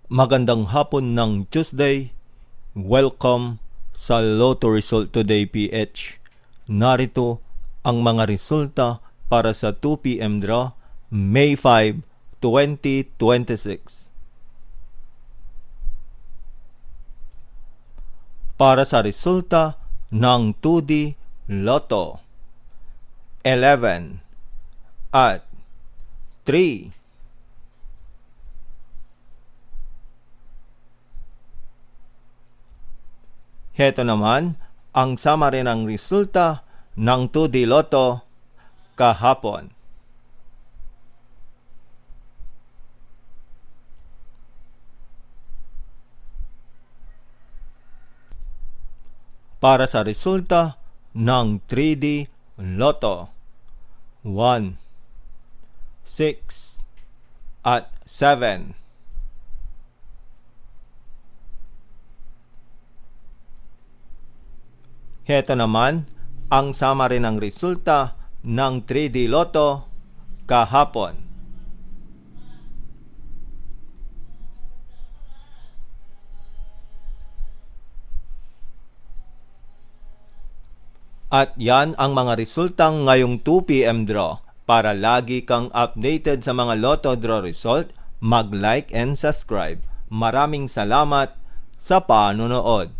Magandang hapon ng Tuesday. Welcome sa Lotto Result Today PH. Narito ang mga resulta para sa 2 p.m. draw, May 5, 2026. Para sa resulta ng 2D Lotto, 11 at 3. Heto naman ang summary ng resulta ng 2D Lotto kahapon. Para sa resulta ng 3D Lotto, 1, 6 at 7. Heto naman ang summary ng resulta ng 3D Lotto kahapon. At yan ang mga resultang ngayong 2 p.m. draw. Para lagi kang updated sa mga Lotto draw result, mag-like and subscribe. Maraming salamat sa panonood.